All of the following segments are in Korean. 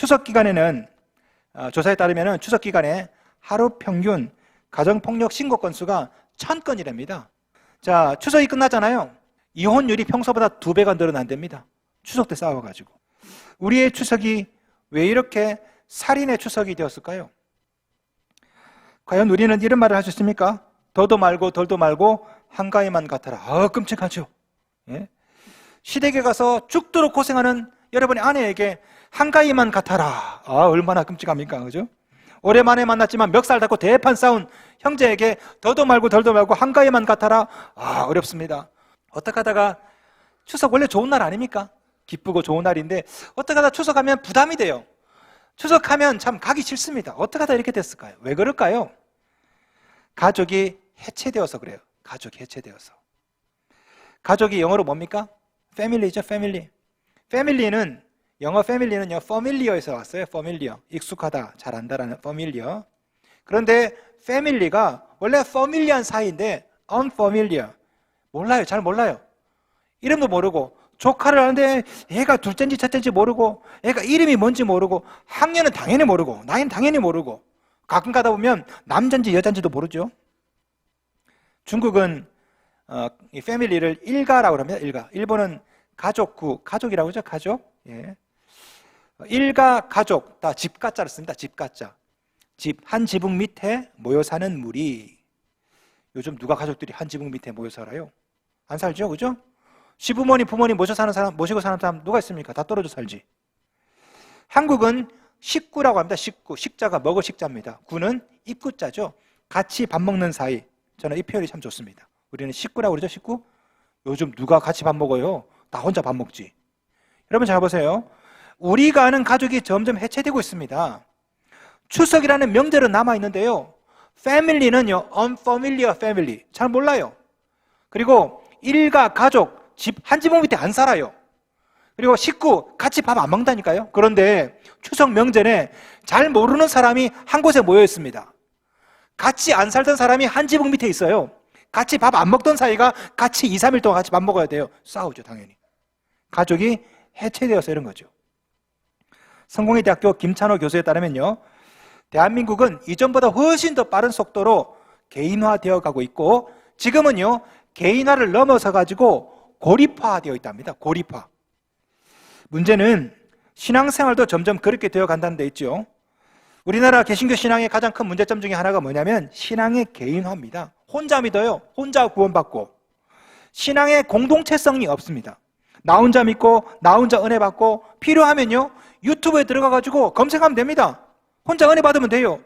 추석 기간에는 조사에 따르면 추석 기간에 하루 평균 가정폭력 신고 건수가 1000건이랍니다. 자, 추석이 끝나잖아요. 이혼율이 평소보다 2배가 늘어난답니다. 추석 때 싸워가지고. 우리의 추석이 왜 이렇게 살인의 추석이 되었을까요? 과연 우리는 이런 말을 하셨습니까? 더도 말고 덜도 말고 한가위만 같아라. 끔찍하죠. 예? 시댁에 가서 죽도록 고생하는 여러분의 아내에게 한가위만 같아라. 얼마나 끔찍합니까? 그죠? 오랜만에 만났지만 멱살 닫고 대판 싸운 형제에게 더도 말고 덜도 말고 한가위만 같아라. 어렵습니다. 어떻게 하다가 추석 원래 좋은 날 아닙니까? 기쁘고 좋은 날인데 어떻게 하다 추석하면 부담이 돼요. 추석하면 참 가기 싫습니다. 어떻게 하다 이렇게 됐을까요? 왜 그럴까요? 가족이 해체되어서 그래요. 가족이 해체되어서. 가족이 영어로 뭡니까? 패밀리죠, 패밀리. 패밀리는 영어 패밀리는요, familiar에서 왔어요. familiar. 익숙하다, 잘한다라는 familiar. 그런데 패밀리가 원래 familiar한 사이인데 unfamiliar. 몰라요. 잘 몰라요. 이름도 모르고 조카를 하는데 얘가 둘째인지 첫째인지 모르고 얘가 이름이 뭔지 모르고 학년은 당연히 모르고 나이는 당연히 모르고 가끔 가다 보면 남자인지 여자인지도 모르죠. 중국은 이 패밀리를 일가라고 합니다. 일가. 일본은 가족구, 가족이라고 하죠. 가족. 예. 일가, 가족, 다 집가자를 씁니다. 집가자. 집, 한 지붕 밑에 모여 사는 무리. 요즘 누가 가족들이 한 지붕 밑에 모여 살아요? 안 살죠, 그죠? 시부모님, 부모님 모시고 사는 사람 누가 있습니까? 다 떨어져 살지. 한국은 식구라고 합니다. 식구. 식자가 먹을 식자입니다. 구는 입구자죠. 같이 밥 먹는 사이. 저는 이 표현이 참 좋습니다. 우리는 식구라고 그러죠, 식구? 요즘 누가 같이 밥 먹어요? 나 혼자 밥 먹지. 여러분 잘 보세요. 우리가 아는 가족이 점점 해체되고 있습니다. 추석이라는 명절은 남아있는데요. 패밀리는요, unfamiliar family. 잘 몰라요. 그리고 일가, 가족, 집, 한 지붕 밑에 안 살아요. 그리고 식구, 같이 밥 안 먹는다니까요. 그런데 추석 명절에 잘 모르는 사람이 한 곳에 모여 있습니다. 같이 안 살던 사람이 한 지붕 밑에 있어요. 같이 밥 안 먹던 사이가 같이 2, 3일 동안 같이 밥 먹어야 돼요. 싸우죠, 당연히. 가족이 해체되어서 이런 거죠. 성공회 대학교 김찬호 교수에 따르면요, 대한민국은 이전보다 훨씬 더 빠른 속도로 개인화되어 가고 있고 지금은요, 개인화를 넘어서 가지고 고립화되어 있답니다. 고립화. 문제는 신앙생활도 점점 그렇게 되어 간다는 데 있죠. 우리나라 개신교 신앙의 가장 큰 문제점 중에 하나가 뭐냐면 신앙의 개인화입니다. 혼자 믿어요. 혼자 구원받고. 신앙의 공동체성이 없습니다. 나 혼자 믿고 나 혼자 은혜 받고 필요하면요, 유튜브에 들어가 가지고 검색하면 됩니다. 혼자 은혜 받으면 돼요.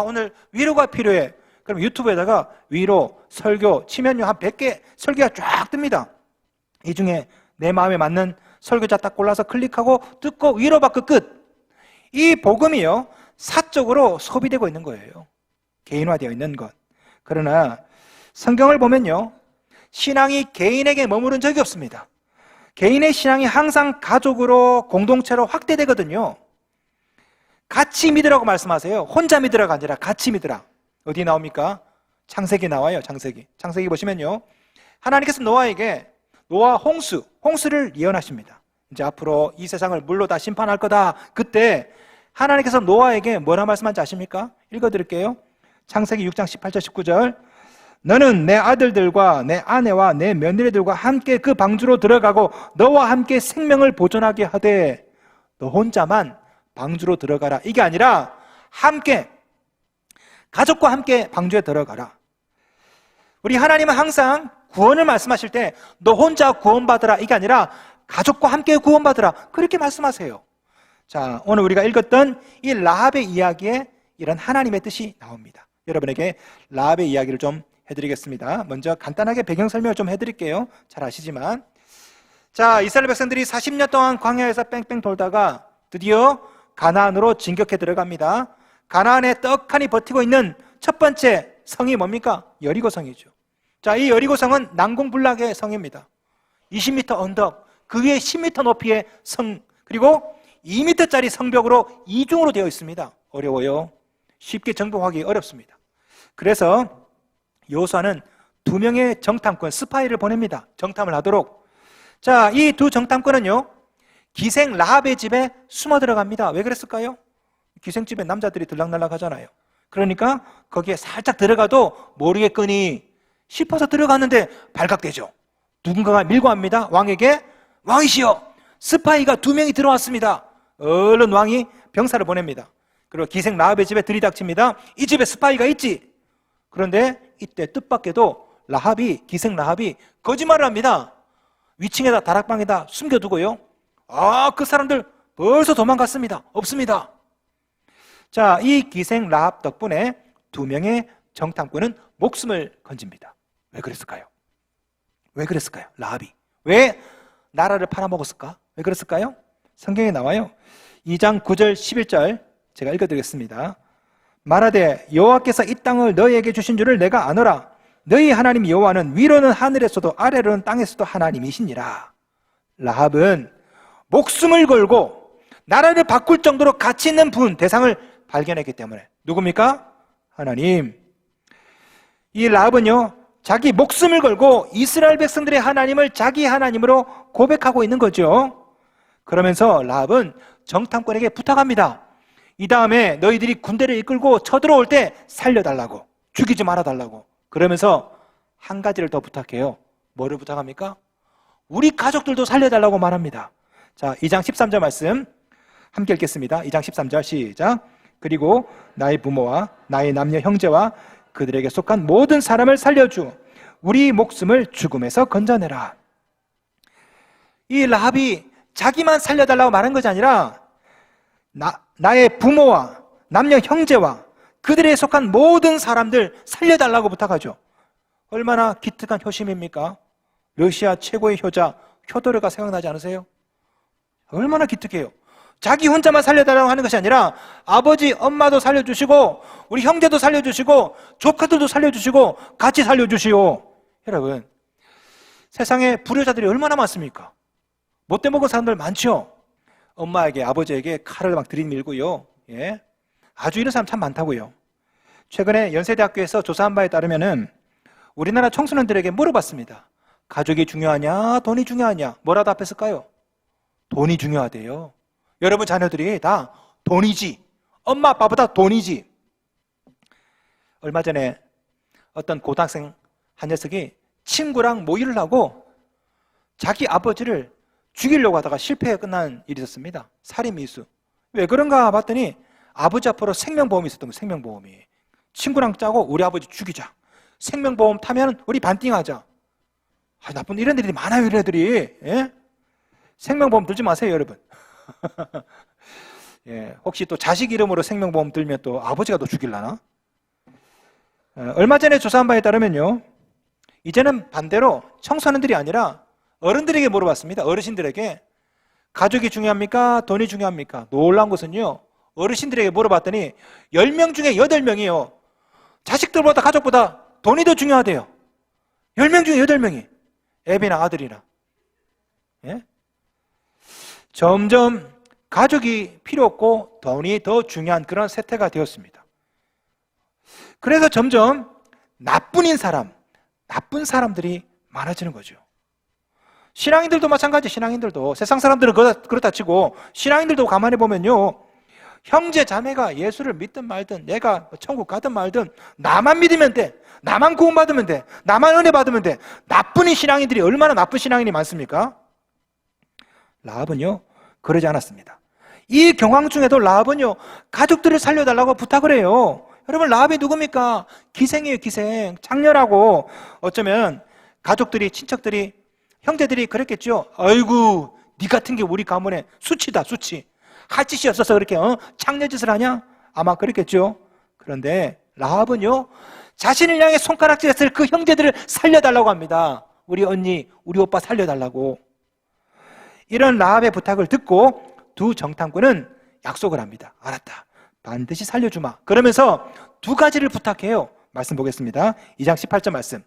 오늘 위로가 필요해. 그럼 유튜브에다가 위로, 설교 치면요, 한 100개 설교가 쫙 뜹니다. 이 중에 내 마음에 맞는 설교자 딱 골라서 클릭하고 듣고 위로받고 끝. 이 복음이요, 사적으로 소비되고 있는 거예요. 개인화되어 있는 것. 그러나 성경을 보면요, 신앙이 개인에게 머무른 적이 없습니다. 개인의 신앙이 항상 가족으로, 공동체로 확대되거든요. 같이 믿으라고 말씀하세요. 혼자 믿으라가 아니라 같이 믿으라. 어디 나옵니까? 창세기 나와요. 창세기 보시면요, 하나님께서 노아 홍수를 예언하십니다. 이제 앞으로 이 세상을 물로 다 심판할 거다. 그때 하나님께서 노아에게 뭐라 말씀한지 아십니까? 읽어드릴게요. 창세기 6장 18절 19절. 너는 내 아들들과 내 아내와 내 며느리들과 함께 그 방주로 들어가고 너와 함께 생명을 보존하게 하되 너 혼자만 방주로 들어가라. 이게 아니라 함께, 가족과 함께 방주에 들어가라. 우리 하나님은 항상 구원을 말씀하실 때 너 혼자 구원받으라, 이게 아니라 가족과 함께 구원받으라, 그렇게 말씀하세요. 자, 오늘 우리가 읽었던 이 라합의 이야기에 이런 하나님의 뜻이 나옵니다. 여러분에게 라합의 이야기를 좀 해드리겠습니다. 먼저 간단하게 배경 설명을 좀 해드릴게요. 잘 아시지만, 자, 이스라엘 백성들이 40년 동안 광야에서 뺑뺑 돌다가 드디어 가나안으로 진격해 들어갑니다. 가나안에 떡하니 버티고 있는 첫 번째 성이 뭡니까? 여리고성이죠. 자, 이 여리고성은 난공불락의 성입니다. 20m 언덕, 그 위에 10m 높이의 성, 그리고 2m짜리 성벽으로 이중으로 되어 있습니다. 어려워요. 쉽게 정복하기 어렵습니다. 그래서 여호수아는 2명의 정탐꾼, 스파이를 보냅니다. 정탐을 하도록. 자, 이 두 정탐꾼은요, 기생 라합의 집에 숨어 들어갑니다. 왜 그랬을까요? 기생집에 남자들이 들락날락 하잖아요. 그러니까 거기에 살짝 들어가도 모르겠거니 싶어서 들어갔는데 발각되죠. 누군가가 밀고 합니다. 왕에게, 왕이시여, 스파이가 2명이 들어왔습니다. 얼른 왕이 병사를 보냅니다. 그리고 기생 라합의 집에 들이닥칩니다. 이 집에 스파이가 있지. 그런데 이때 뜻밖에도 기생 라합이 거짓말을 합니다. 위층에다 다락방에다 숨겨두고요. 그 사람들 벌써 도망갔습니다. 없습니다. 자, 이 기생 라합 덕분에 2명의 정탐꾼은 목숨을 건집니다. 왜 그랬을까요? 왜 그랬을까요? 라합이 왜 나라를 팔아먹었을까? 왜 그랬을까요? 성경에 나와요. 2장 9절 11절 제가 읽어드리겠습니다. 말하되 여호와께서 이 땅을 너희에게 주신 줄을 내가 아노라. 너희 하나님 여호와는 위로는 하늘에서도 아래로는 땅에서도 하나님이시니라. 라합은 목숨을 걸고 나라를 바꿀 정도로 가치 있는 대상을 발견했기 때문에. 누굽니까? 하나님. 이 라합은요, 자기 목숨을 걸고 이스라엘 백성들의 하나님을 자기 하나님으로 고백하고 있는 거죠. 그러면서 라합은 정탐꾼에게 부탁합니다. 이 다음에 너희들이 군대를 이끌고 쳐들어올 때 살려달라고, 죽이지 말아달라고. 그러면서 한 가지를 더 부탁해요. 뭐를 부탁합니까? 우리 가족들도 살려달라고 말합니다. 자, 2장 13절 말씀 함께 읽겠습니다. 2장 13절 시작. 그리고 나의 부모와 나의 남녀 형제와 그들에게 속한 모든 사람을 살려주. 우리 목숨을 죽음에서 건져내라. 이 라합이 자기만 살려달라고 말한 것이 아니라 나의 부모와 남녀 형제와 그들에 속한 모든 사람들 살려달라고 부탁하죠. 얼마나 기특한 효심입니까? 러시아 최고의 효자 효도르가 생각나지 않으세요? 얼마나 기특해요. 자기 혼자만 살려달라고 하는 것이 아니라 아버지, 엄마도 살려주시고 우리 형제도 살려주시고 조카들도 살려주시고 같이 살려주시오. 여러분, 세상에 불효자들이 얼마나 많습니까? 못돼 먹은 사람들 많죠? 엄마에게, 아버지에게 칼을 막 들이밀고요. 예? 아주 이런 사람 참 많다고요. 최근에 연세대학교에서 조사한 바에 따르면은 우리나라 청소년들에게 물어봤습니다. 가족이 중요하냐, 돈이 중요하냐? 뭐라 답했을까요? 돈이 중요하대요. 여러분 자녀들이 다 돈이지, 엄마 아빠보다 돈이지. 얼마 전에 어떤 고등학생 한 녀석이 친구랑 모의를 하고 자기 아버지를 죽이려고 하다가 실패에 끝난 일이 있었습니다. 살인미수. 왜 그런가 봤더니 아버지 앞으로 생명보험이 있었던 거예요. 생명보험이. 친구랑 짜고 우리 아버지 죽이자. 생명보험 타면 우리 반띵하자. 나쁜 이런 애들이 많아요. 이런 애들이. 예? 생명보험 들지 마세요, 여러분. 예, 혹시 또 자식 이름으로 생명보험 들면 또 아버지가 또 죽일라나? 얼마 전에 조사한 바에 따르면요, 이제는 반대로 청소년들이 아니라 어른들에게 물어봤습니다. 어르신들에게 가족이 중요합니까? 돈이 중요합니까? 놀라운 것은요, 어르신들에게 물어봤더니 10명 중에 8명이요 자식들보다 가족보다 돈이 더 중요하대요. 10명 중에 8명이 애비나 아들이나. 예? 점점 가족이 필요 없고 돈이 더 중요한 그런 세태가 되었습니다. 그래서 점점 나쁜 사람들이 많아지는 거죠. 신앙인들도 마찬가지. 신앙인들도, 세상 사람들은 그렇다 치고 신앙인들도 가만히 보면요, 형제 자매가 예수를 믿든 말든 내가 천국 가든 말든 나만 믿으면 돼, 나만 구원받으면 돼, 나만 은혜 받으면 돼. 나쁜 신앙인들이 얼마나 나쁜 신앙인이 많습니까? 라합은요 그러지 않았습니다. 이 경황 중에도 라합은요 가족들을 살려달라고 부탁을 해요. 여러분, 라합이 누굽니까? 기생이에요. 기생. 장렬하고 어쩌면 가족들이, 친척들이, 형제들이 그랬겠죠. 아이고, 네 같은 게 우리 가문에 수치다, 수치. 할 짓이 없어서 그렇게 창녀짓을 하냐? 아마 그랬겠죠. 그런데 라합은요 자신을 향해 손가락질했을 그 형제들을 살려달라고 합니다. 우리 언니, 우리 오빠 살려달라고. 이런 라합의 부탁을 듣고 두 정탐꾼은 약속을 합니다. 알았다, 반드시 살려주마. 그러면서 두 가지를 부탁해요. 말씀 보겠습니다. 2장 18절 말씀,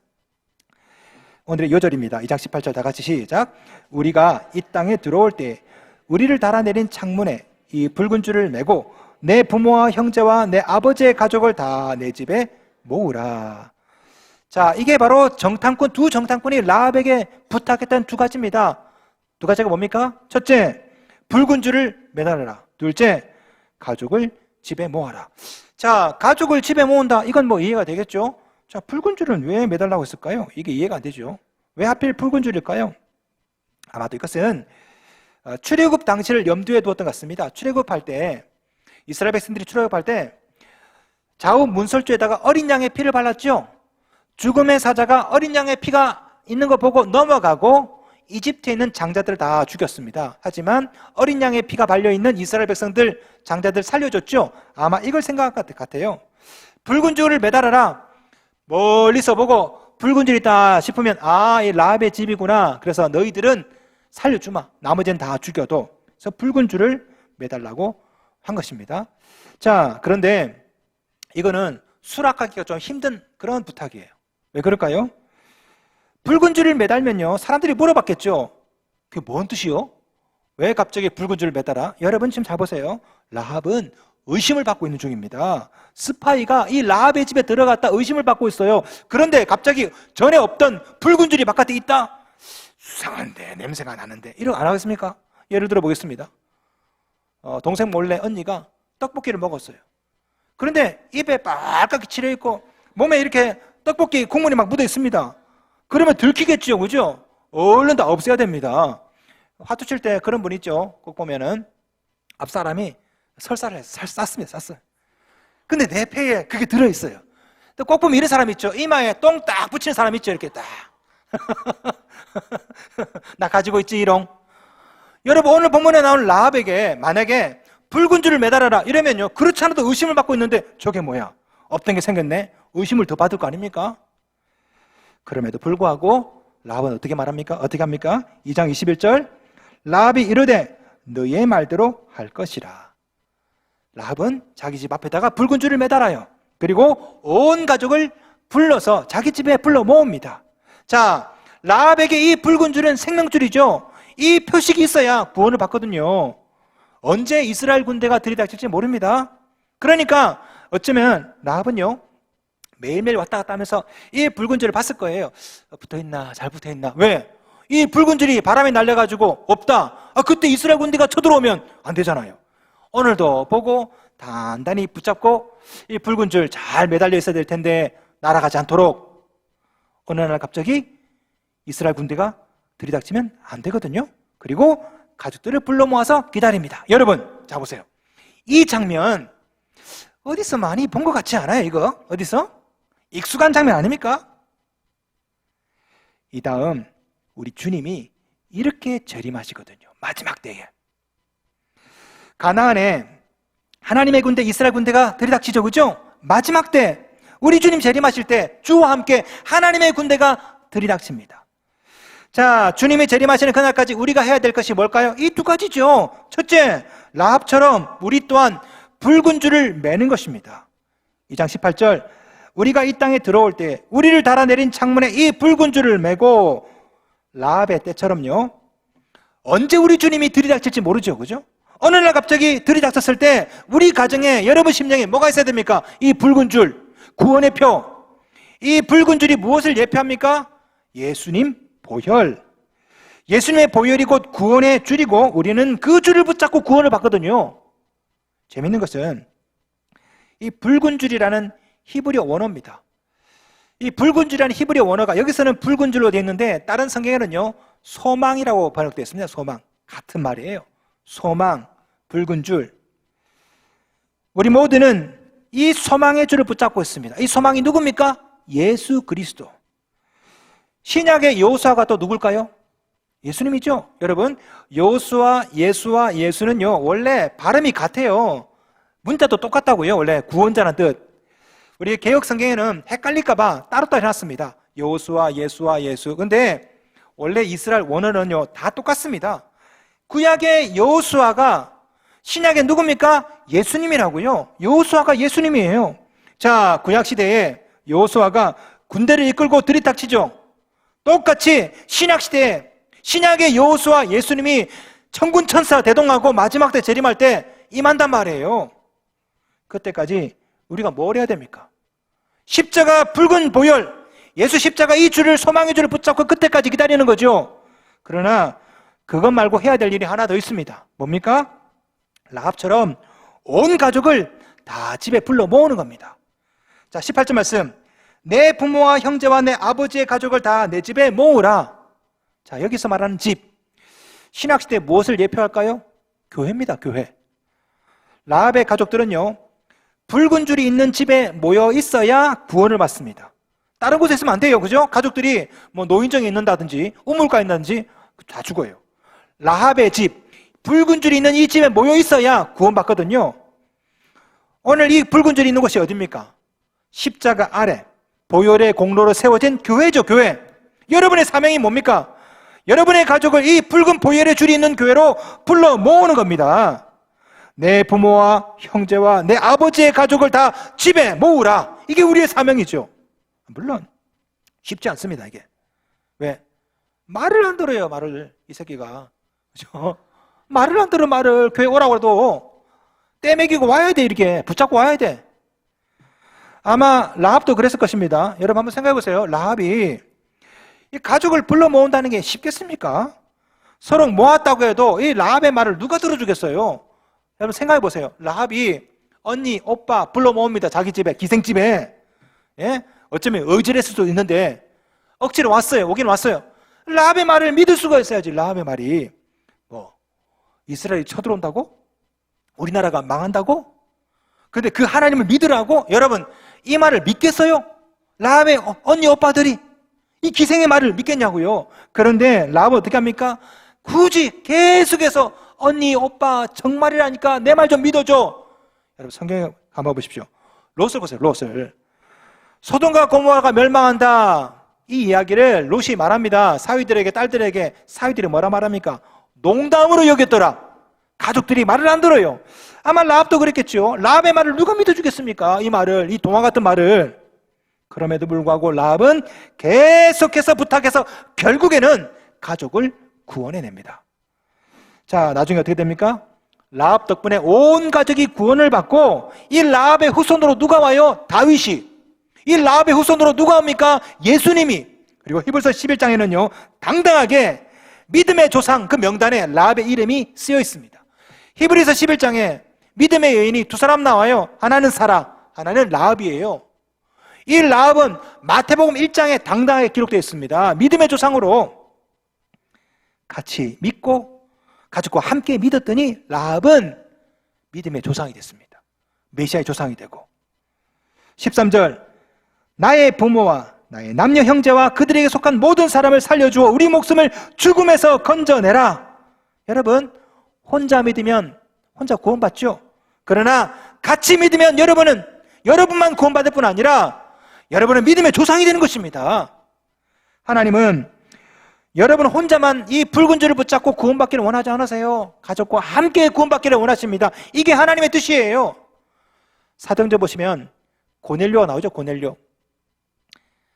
오늘의 요절입니다. 2장 18절 다 같이 시작. 우리가 이 땅에 들어올 때 우리를 달아내린 창문에 이 붉은 줄을 매고 내 부모와 형제와 내 아버지의 가족을 다 내 집에 모으라. 자, 이게 바로 두 정탐꾼이 라합에게 부탁했던 두 가지입니다. 두 가지가 뭡니까? 첫째, 붉은 줄을 매달아라. 둘째, 가족을 집에 모아라. 자, 가족을 집에 모은다. 이건 뭐 이해가 되겠죠? 자, 붉은 줄은 왜 매달라고 했을까요? 이게 이해가 안 되죠. 왜 하필 붉은 줄일까요? 아마도 이것은 출애굽 당시를 염두에 두었던 것 같습니다. 출애굽할 때, 이스라엘 백성들이 출애굽할 때 좌우 문설주에다가 어린 양의 피를 발랐죠. 죽음의 사자가 어린 양의 피가 있는 거 보고 넘어가고 이집트에 있는 장자들을 다 죽였습니다. 하지만 어린 양의 피가 발려있는 이스라엘 백성들, 장자들 살려줬죠. 아마 이걸 생각한 것 같아요. 붉은 줄을 매달아라. 멀리서 보고 붉은 줄 있다 싶으면 이 라합의 집이구나. 그래서 너희들은 살려주마. 나머지는 다 죽여도. 그래서 붉은 줄을 매달라고 한 것입니다. 자, 그런데 이거는 수락하기가 좀 힘든 그런 부탁이에요. 왜 그럴까요? 붉은 줄을 매달면요, 사람들이 물어봤겠죠. 그게 뭔 뜻이요? 왜 갑자기 붉은 줄을 매달아? 여러분 지금 잘 보세요. 라합은 의심을 받고 있는 중입니다. 스파이가 이 라합의 집에 들어갔다 의심을 받고 있어요. 그런데 갑자기 전에 없던 붉은 줄이 바깥에 있다? 수상한데, 냄새가 나는데, 이런 거 안 하겠습니까? 예를 들어 보겠습니다. 동생 몰래 언니가 떡볶이를 먹었어요. 그런데 입에 빨갛게 칠해있고 몸에 이렇게 떡볶이 국물이 막 묻어 있습니다. 그러면 들키겠죠, 그죠? 얼른 다 없애야 됩니다. 화투 칠 때 그런 분 있죠. 꼭 보면은 앞사람이 설사를 해서 쌌습니다. 쌌어요. 근데 내 폐에 그게 들어있어요. 또 꼭 보면 이런 사람 있죠. 이마에 똥 딱 붙이는 사람 있죠. 이렇게 딱. 나 가지고 있지, 이롱. 여러분, 오늘 본문에 나온 라합에게 만약에 붉은 줄을 매달아라 이러면요, 그렇지 않아도 의심을 받고 있는데 저게 뭐야? 없던 게 생겼네? 의심을 더 받을 거 아닙니까? 그럼에도 불구하고 라합은 어떻게 말합니까? 어떻게 합니까? 2장 21절, 라합이 이르되 너의 말대로 할 것이라. 라합은 자기 집 앞에다가 붉은 줄을 매달아요. 그리고 온 가족을 불러서 자기 집에 불러 모읍니다. 자, 라합에게 이 붉은 줄은 생명줄이죠. 이 표식이 있어야 구원을 받거든요. 언제 이스라엘 군대가 들이닥칠지 모릅니다. 그러니까 어쩌면 라합은요, 매일매일 왔다 갔다 하면서 이 붉은 줄을 봤을 거예요. 붙어있나? 잘 붙어있나? 왜? 이 붉은 줄이 바람에 날려가지고 없다. 그때 이스라엘 군대가 쳐들어오면 안 되잖아요. 오늘도 보고 단단히 붙잡고 이 붉은 줄 잘 매달려 있어야 될 텐데 날아가지 않도록. 어느 날 갑자기 이스라엘 군대가 들이닥치면 안 되거든요. 그리고 가족들을 불러 모아서 기다립니다. 여러분, 자 보세요. 이 장면 어디서 많이 본 것 같지 않아요? 이거 어디서? 익숙한 장면 아닙니까? 이 다음 우리 주님이 이렇게 재림하시거든요. 마지막 때에 가나안에 하나님의 군대, 이스라엘 군대가 들이닥치죠, 그죠? 마지막 때 우리 주님 재림하실 때 주와 함께 하나님의 군대가 들이닥칩니다. 자, 주님이 재림하시는 그날까지 우리가 해야 될 것이 뭘까요? 이 두 가지죠. 첫째, 라합처럼 우리 또한 붉은 줄을 매는 것입니다. 2장 18절, 우리가 이 땅에 들어올 때 우리를 달아내린 창문에 이 붉은 줄을 매고, 라합의 때처럼요, 언제 우리 주님이 들이닥칠지 모르죠, 그죠? 어느 날 갑자기 들이닥쳤을 때 우리 가정에, 여러분 심령에 뭐가 있어야 됩니까? 이 붉은 줄, 구원의 표. 이 붉은 줄이 무엇을 예표합니까? 예수님 보혈. 예수님의 보혈이 곧 구원의 줄이고 우리는 그 줄을 붙잡고 구원을 받거든요. 재밌는 것은 이 붉은 줄이라는 히브리어 원어입니다. 이 붉은 줄이라는 히브리어 원어가 여기서는 붉은 줄로 되어 있는데 다른 성경에는요, 소망이라고 번역되어 있습니다. 소망. 같은 말이에요. 소망, 붉은 줄. 우리 모두는 이 소망의 줄을 붙잡고 있습니다. 이 소망이 누굽니까? 예수 그리스도. 신약의 여호수아가 또 누굴까요? 예수님이죠. 여러분, 여호수아, 예수와 예수는요, 원래 발음이 같아요. 문자도 똑같다고요. 원래 구원자라는 뜻. 우리 개역 성경에는 헷갈릴까 봐 따로따로 해놨습니다. 여호수아, 예수와 예수. 근데 원래 이스라엘 원어는요, 다 똑같습니다. 구약의 여호수아가 신약의 누굽니까? 예수님이라고요. 여호수아가 예수님이에요. 자, 구약 시대에 여호수아가 군대를 이끌고 들이닥치죠. 똑같이 신약 시대에 신약의 여호수아 예수님이 천군 천사 대동하고 마지막 때 재림할 때 임한단 말이에요. 그때까지 우리가 뭘 해야 됩니까? 십자가 붉은 보혈, 예수 십자가 이 줄을, 소망의 줄을 붙잡고 그때까지 기다리는 거죠. 그러나 그것 말고 해야 될 일이 하나 더 있습니다. 뭡니까? 라합처럼 온 가족을 다 집에 불러 모으는 겁니다. 자, 18절 말씀. 내 부모와 형제와 내 아버지의 가족을 다 내 집에 모으라. 자, 여기서 말하는 집, 신약시대에 무엇을 예표할까요? 교회입니다. 교회. 라합의 가족들은요, 붉은 줄이 있는 집에 모여 있어야 구원을 받습니다. 다른 곳에 있으면 안 돼요. 그죠? 가족들이 뭐 노인정에 있는다든지 우물가에 있는다든지 다 죽어요. 라합의 집, 붉은 줄이 있는 이 집에 모여 있어야 구원받거든요. 오늘 이 붉은 줄이 있는 곳이 어디입니까? 십자가 아래 보혈의 공로로 세워진 교회죠. 교회. 여러분의 사명이 뭡니까? 여러분의 가족을 이 붉은 보혈의 줄이 있는 교회로 불러 모으는 겁니다. 내 부모와 형제와 내 아버지의 가족을 다 집에 모으라. 이게 우리의 사명이죠. 물론 쉽지 않습니다. 이게 왜? 말을 안 들어요. 말을. 이 새끼가, 그죠? 말을 안 들어. 말을. 교회 오라고 해도 떼매기고 와야 돼. 이렇게 붙잡고 와야 돼. 아마 라합도 그랬을 것입니다. 여러분 한번 생각해 보세요. 라합이 이 가족을 불러 모은다는 게 쉽겠습니까? 서로 모았다고 해도 이 라합의 말을 누가 들어주겠어요? 여러분 생각해 보세요. 라합이 언니, 오빠 불러 모읍니다. 자기 집에, 기생집에. 예? 어쩌면 의지를 했을 수도 있는데 억지로 왔어요. 오긴 왔어요. 라합의 말을 믿을 수가 있어야지. 라합의 말이 뭐 이스라엘이 쳐들어온다고? 우리나라가 망한다고? 근데 그 하나님을 믿으라고? 여러분 이 말을 믿겠어요? 라합의 언니, 오빠들이 이 기생의 말을 믿겠냐고요. 그런데 라합은 어떻게 합니까? 굳이 계속해서 언니, 오빠 정말이라니까 내 말 좀 믿어줘. 여러분 성경에 가만 보십시오. 롯을 보세요. 롯을. 소돔과 고모라가 멸망한다. 이 이야기를 롯이 말합니다. 사위들에게, 딸들에게. 사위들이 뭐라 말합니까? 농담으로 여겼더라. 가족들이 말을 안 들어요. 아마 라합도 그랬겠죠. 라합의 말을 누가 믿어주겠습니까? 이 말을, 이 동화 같은 말을. 그럼에도 불구하고 라합은 계속해서 부탁해서 결국에는 가족을 구원해냅니다. 자, 나중에 어떻게 됩니까? 라합 덕분에 온 가족이 구원을 받고 이 라합의 후손으로 누가 와요? 다윗이. 이 라합의 후손으로 누가 옵니까? 예수님이. 그리고 히브리서 11장에는요 당당하게 믿음의 조상 그 명단에 라합의 이름이 쓰여 있습니다. 히브리서 11장에 믿음의 여인이 두 사람 나와요. 하나는 사라, 하나는 라합이에요. 이 라합은 마태복음 1장에 당당하게 기록되어 있습니다. 믿음의 조상으로 같이 믿고 가족과 함께 믿었더니 라합은 믿음의 조상이 됐습니다. 메시아의 조상이 되고. 13절, 나의 부모와 나의 남녀 형제와 그들에게 속한 모든 사람을 살려주어 우리 목숨을 죽음에서 건져내라. 여러분 혼자 믿으면 혼자 구원받죠. 그러나 같이 믿으면 여러분만 구원받을 뿐 아니라 여러분은 믿음의 조상이 되는 것입니다. 하나님은 여러분 혼자만 이 붉은 줄을 붙잡고 구원받기를 원하지 않으세요. 가족과 함께 구원받기를 원하십니다. 이게 하나님의 뜻이에요. 사도행전 보시면 고넬료가 나오죠. 고넬료.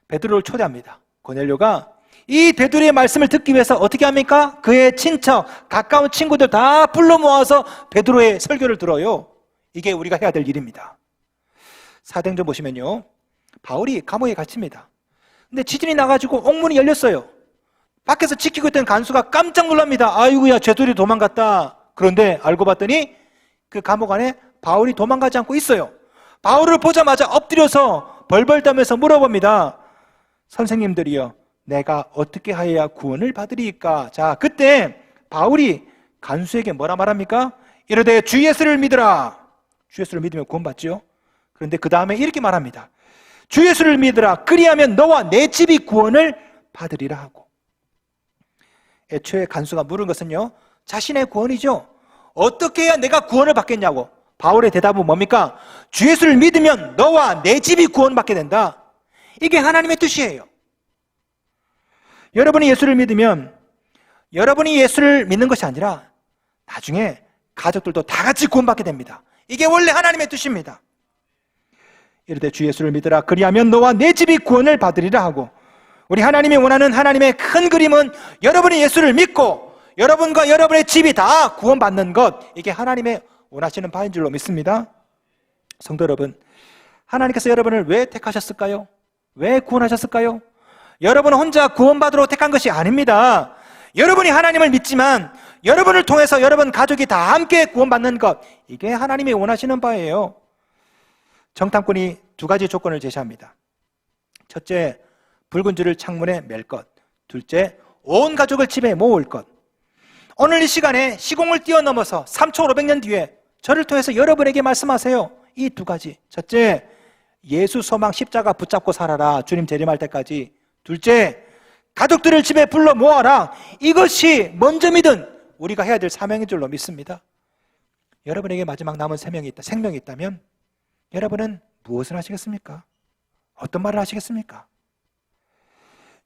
베드로를 초대합니다. 고넬료가 이 베드로의 말씀을 듣기 위해서 어떻게 합니까? 그의 친척, 가까운 친구들 다 불러 모아서 베드로의 설교를 들어요. 이게 우리가 해야 될 일입니다. 사도행전 보시면요 바울이 감옥에 갇힙니다. 근데 지진이 나가지고 옥문이 열렸어요. 밖에서 지키고 있던 간수가 깜짝 놀랍니다. 아이고야, 죄돌이 도망갔다. 그런데 알고 봤더니 그 감옥 안에 바울이 도망가지 않고 있어요. 바울을 보자마자 엎드려서 벌벌 떨면서 물어봅니다. 선생님들이여, 내가 어떻게 하여야 구원을 받으리까? 자, 그때 바울이 간수에게 뭐라 말합니까? 이르되 주 예수를 믿으라. 주 예수를 믿으면 구원받지요. 그런데 그 다음에 이렇게 말합니다. 주 예수를 믿으라. 그리하면 너와 내 집이 구원을 받으리라 하고. 애초에 간수가 물은 것은요 자신의 구원이죠. 어떻게 해야 내가 구원을 받겠냐고. 바울의 대답은 뭡니까? 주 예수를 믿으면 너와 내 집이 구원받게 된다. 이게 하나님의 뜻이에요. 여러분이 예수를 믿으면 여러분이 예수를 믿는 것이 아니라 나중에 가족들도 다 같이 구원받게 됩니다. 이게 원래 하나님의 뜻입니다. 이르되 주 예수를 믿으라. 그리하면 너와 내 집이 구원을 받으리라 하고. 우리 하나님이 원하는 하나님의 큰 그림은 여러분이 예수를 믿고 여러분과 여러분의 집이 다 구원받는 것, 이게 하나님의 원하시는 바인 줄로 믿습니다. 성도 여러분, 하나님께서 여러분을 왜 택하셨을까요? 왜 구원하셨을까요? 여러분은 혼자 구원받으러 택한 것이 아닙니다. 여러분이 하나님을 믿지만 여러분을 통해서 여러분 가족이 다 함께 구원받는 것, 이게 하나님이 원하시는 바예요. 정탐꾼이 두 가지 조건을 제시합니다. 첫째, 붉은 줄을 창문에 맬 것. 둘째, 온 가족을 집에 모을 것. 오늘 이 시간에 시공을 뛰어넘어서 3,500년 뒤에 저를 통해서 여러분에게 말씀하세요. 이 두 가지. 첫째, 예수 소망 십자가 붙잡고 살아라. 주님 재림할 때까지. 둘째, 가족들을 집에 불러 모아라. 이것이 먼저 믿은 우리가 해야 될 사명인 줄로 믿습니다. 여러분에게 마지막 남은 생명이 있다면 여러분은 무엇을 하시겠습니까? 어떤 말을 하시겠습니까?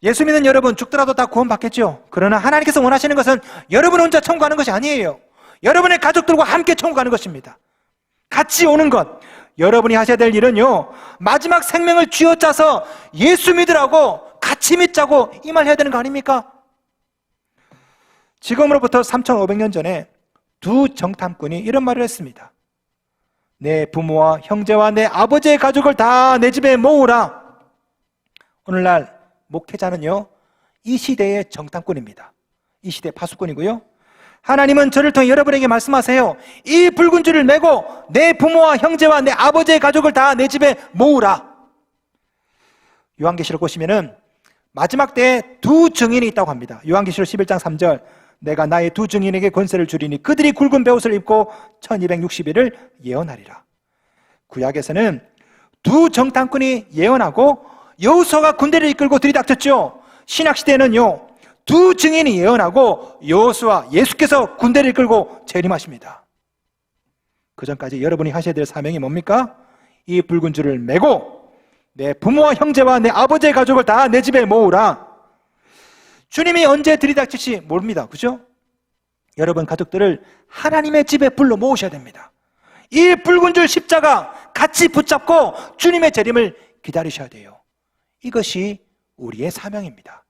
예수 믿는 여러분 죽더라도 다 구원받겠죠. 그러나 하나님께서 원하시는 것은 여러분 혼자 천국하는 것이 아니에요. 여러분의 가족들과 함께 천국하는 것입니다. 같이 오는 것. 여러분이 하셔야 될 일은요, 마지막 생명을 쥐어짜서 예수 믿으라고, 같이 믿자고 이 말 해야 되는 거 아닙니까? 지금으로부터 3,500년 전에 두 정탐꾼이 이런 말을 했습니다. 내 부모와 형제와 내 아버지의 가족을 다 내 집에 모으라. 오늘날 목회자는요, 이 시대의 정탐꾼입니다. 이 시대의 파수꾼이고요. 하나님은 저를 통해 여러분에게 말씀하세요. 이 붉은 줄을 메고 내 부모와 형제와 내 아버지의 가족을 다 내 집에 모으라. 요한계시록 보시면은 마지막 때에 두 증인이 있다고 합니다. 요한계시록 11장 3절, 내가 나의 두 증인에게 권세를 주리니 그들이 굵은 베옷을 입고 1260일을 예언하리라. 구약에서는 두 정탐꾼이 예언하고 여호수아가 군대를 이끌고 들이닥쳤죠. 신약시대에는요, 두 증인이 예언하고 여호수아, 예수께서 군대를 이끌고 재림하십니다. 그 전까지 여러분이 하셔야 될 사명이 뭡니까? 이 붉은 줄을 메고 내 부모와 형제와 내 아버지의 가족을 다 내 집에 모으라. 주님이 언제 들이닥칠지 모릅니다. 그죠? 여러분 가족들을 하나님의 집에 불러 모으셔야 됩니다. 이 붉은 줄 십자가 같이 붙잡고 주님의 재림을 기다리셔야 돼요. 이것이 우리의 사명입니다.